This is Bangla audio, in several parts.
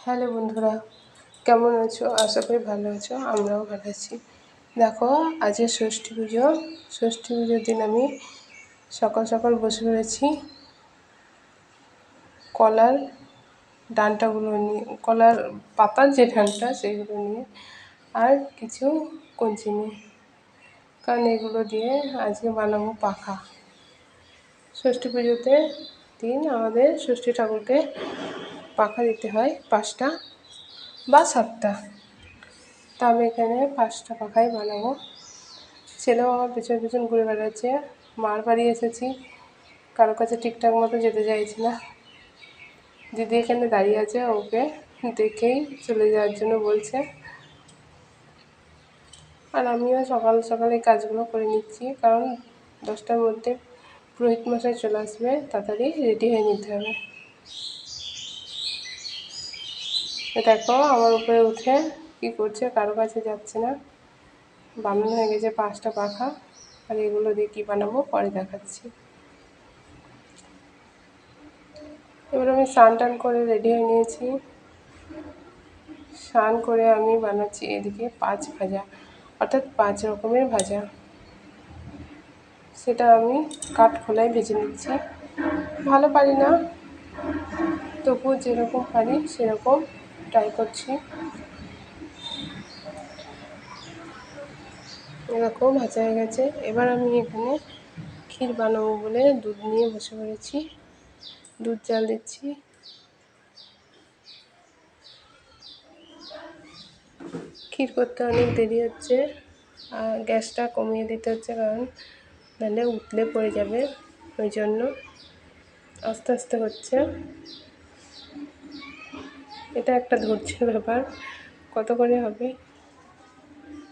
হ্যালো বন্ধুরা, কেমন আছো? আশা করি ভালো আছো। আমরাও ভালো আছি। দেখো, আজকে ষষ্ঠী পুজো। ষষ্ঠী পুজোর দিন আমি সকাল সকাল বসে পড়েছি কলার ডাঁটাগুলো নিয়ে, কলার পাতার যে ডাঁটা সেইগুলো নিয়ে, আর কিছু কঞ্চি নিয়ে, কারণ এগুলো দিয়ে আজকে বানাবো পাখা। ষষ্ঠী পুজোতে দিন আমাদের ষষ্ঠী ঠাকুরকে পাখা দিতে হয় 5টা বা 7টা। তা আমি এখানে 5টা পাখাই বানাবো। ছেলেও আমার পেছন পেছন ঘুরে বেড়াচ্ছে। মার বাড়ি এসেছি, কারোর কাছে ঠিকঠাক মতো যেতে চাইছি না। দিদি এখানে দাঁড়িয়ে আছে, ওকে দেখেই চলে যাওয়ার জন্য বলছে। আর আমিও সকাল সকাল এই কাজগুলো করে নিচ্ছি, কারণ 10টার মধ্যে পুরোহিত মশাই চলে আসবে, তাড়াতাড়ি রেডি হয়ে নিতে হবে। দেখো আমার উপরে উঠে কী করছে, কারো কাছে যাচ্ছে না। বানানো হয়ে গেছে 5টা পাখা, আর এগুলো দিয়ে কী বানাবো পরে দেখাচ্ছি। এবার আমি স্নান টান করে রেডি হয়ে নিয়েছি। স্নান করে আমি বানাচ্ছি এদিকে 5 ভাজা, অর্থাৎ 5 রকমের ভাজা। সেটা আমি কাঠখোলায় ভেজে নিচ্ছি। ভালো পারি না, তবুও যেরকম পারি সেরকম ট্রাই করছি। এরকম ভাজা হয়ে গেছে। এবার আমি এখানে ক্ষীর বানাবো বলে দুধ নিয়ে বসে পড়েছি। দুধ জাল দিচ্ছি। ক্ষীর করতে অনেক দেরি হচ্ছে, আর গ্যাসটা কমিয়ে দিতে হচ্ছে, কারণ নাহলে উতলে পড়ে যাবে। ওই জন্য আস্তে আস্তে হচ্ছে। এটা একটা ধৈর্যের ব্যাপার, কত করে হবে।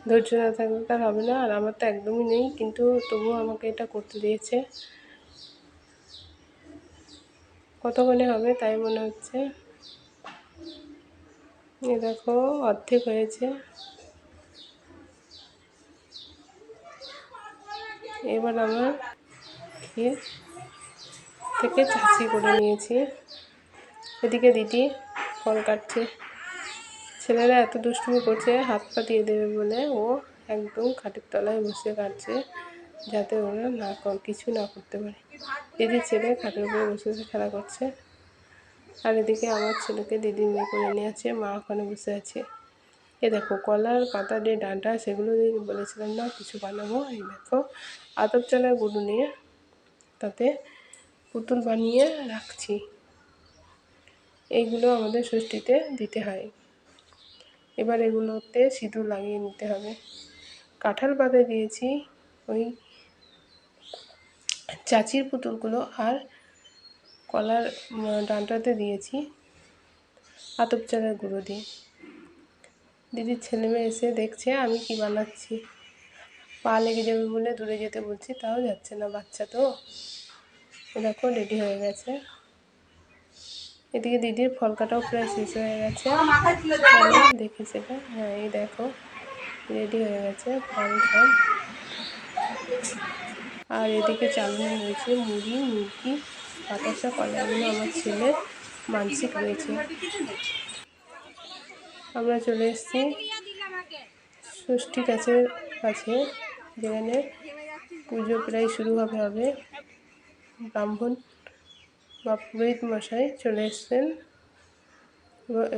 ধৈর্য না থাকলে তার হবে না, আর আমার তো একদমই নেই, কিন্তু তবুও আমাকে এটা করতে দিয়েছে। কতক্ষণে হবে তাই মনে হচ্ছে। এ দেখো অর্ধেক হয়েছে। এবার আমার ক্ষীর থেকে ছাঁচি করে নিয়েছি। এদিকে দিদি ফল কাটছে। ছেলেরা এত দুষ্টুমি করছে, হাত পা দিয়ে দেবে বলে ও একদম খাটের তলায় বসে কাটছে, যাতে ওরা কিছু না করতে পারে। দিদির ছেলে খাটের উপরে বসে বসে খেলা করছে, আর এদিকে আমার ছেলেকে দিদি মেয়ে করে নিয়ে আছে, মা ওখানে বসে আছে। এ দেখো কলার পাতা দিয়ে ডাঁটা, সেগুলো দিয়ে বলেছিলাম না কিছু বানাবো। এই দেখো আতপ চালের গুঁড়ো নিয়ে তাতে পুতুল বানিয়ে রাখছি। এইগুলো আমাদের ষষ্ঠীতে দিতে হয়। এবার এগুলোতে সিঁদুর লাগিয়ে নিতে হবে। কাঁঠাল পাতা দিয়েছি ওই চাচির পুতুলগুলো, আর কলার ডাঁটাতে দিয়েছি আতপ চালের গুঁড়ো দিয়ে। দিদির ছেলে মেয়ে এসে দেখছে আমি কি বানাচ্ছি। পা লেগে যাবে বলে দূরে যেতে বলছি, তাও যাচ্ছে না, বাচ্চা তো। দেখো রেডি হয়ে গেছে। এদিকে দিদির ফল কাটাও প্রায় শেষ হয়ে গেছে। দেখি সেটা, হ্যাঁ এই দেখো রেডি হয়ে গেছে ফল সব। আর এদিকে চালানো রয়েছে মুড়ি, মুরগি, বাতাসা, কলা। এগুলো আমার ছেলের মানসিক রয়েছে। আমরা চলে এসেছি ষষ্ঠী গাছের কাছে, যেখানে পুজো প্রায় শুরু হবে। ব্রাহ্মণ বা পুরোহিত মশাই চলে এসছেন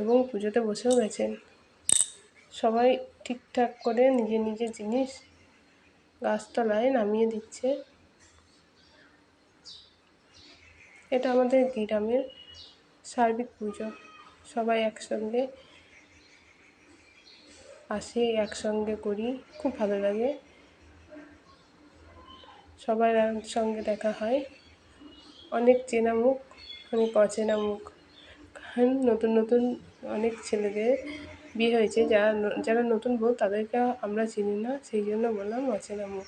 এবং পুজোতে বসেও গেছেন। সবাই ঠিকঠাক করে নিজের নিজের জিনিস গাছতলায় নামিয়ে দিচ্ছে। এটা আমাদের গ্রামের সার্বিক পুজো। সবাই একসঙ্গে আসে, একসঙ্গে করি, খুব ভালো লাগে। সবার সঙ্গে দেখা হয়, অনেক চেনা মুখ, অনেক অচেনা মুখ। কারণ নতুন নতুন অনেক ছেলেদের বিয়ে হয়েছে, যারা নতুন বউ তাদেরকে আমরা চিনি না, সেই জন্য বললাম অচেনা মুখ।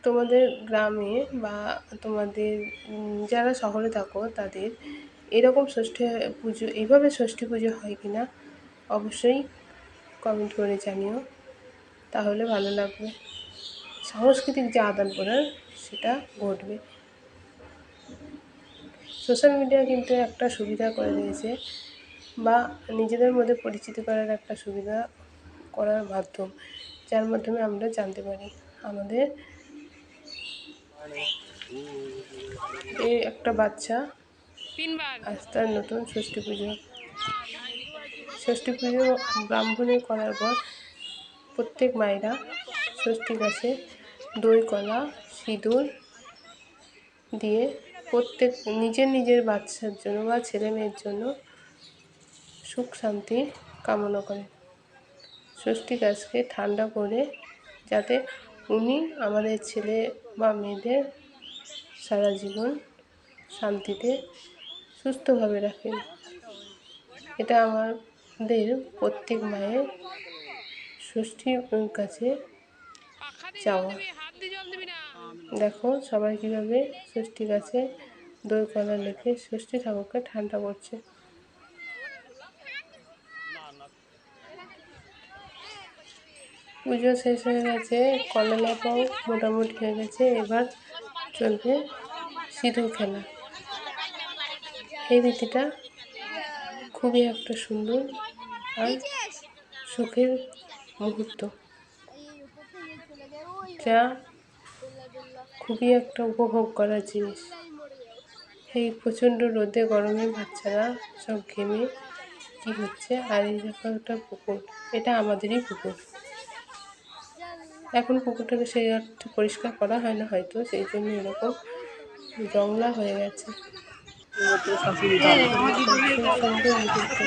তোমাদের গ্রামে বা তোমাদের যারা শহরে থাকো তাদের এরকম ষষ্ঠী পুজো, এইভাবে ষষ্ঠী পুজো হয় কি না অবশ্যই কমেন্ট করে জানিও, তাহলে ভালো লাগবে। সাংস্কৃতিক যে আদান প্রদান সেটা ঘটবে। সোশ্যাল মিডিয়া কিন্তু একটা সুবিধা করে দিয়েছে, বা নিজেদের মধ্যে পরিচিতি করার একটা সুবিধা করার মাধ্যম, যার মাধ্যমে আমরা জানতে পারি আমাদের এই একটা বাচ্চা আজ তার নতুন ষষ্ঠী পুজো ব্রাহ্মণে করার পর প্রত্যেক মায়েরা ষষ্ঠী গাছে দই কলা সিঁদুর দিয়ে প্রত্যেক নিজের বাচ্চার জন্য বা ছেলে মেয়ের জন্য সুখ শান্তি কামনা করেন। ষষ্ঠী গাছকে ঠান্ডা করে যাতে উনি আমাদের ছেলে বা মেয়েদের সারা জীবন শান্তিতে সুস্থভাবে রাখেন। এটা আমাদের প্রত্যেক মায়ের ষষ্ঠীর কাছে চাওয়া। দেখো সবাই কীভাবে ষষ্ঠী গাছে দই কলা লেখে ষষ্ঠী ঠাকুরকে ঠান্ডা করছে। পুজো শেষ হয়ে গেছে, কলা লেপাও মোটামুটি হয়ে গেছে, এবার চলবে সিঁদুর খেলা। এই রীতিটা খুবই একটা সুন্দর আর সুখের মুহূর্ত, যা খুবই একটা উপভোগ করার জিনিস। এই প্রচণ্ড রোদে গরমে বাচ্চারা সব ঘেমে কী হচ্ছে, আর এই দেখো একটা পুকুর, এটা আমাদেরই পুকুর। এখন পুকুরটাকে সেই অর্থে পরিষ্কার করা হয় না হয়তো, সেই জন্য এরকম জংলা হয়ে গেছে। সুন্দর মুহূর্ত।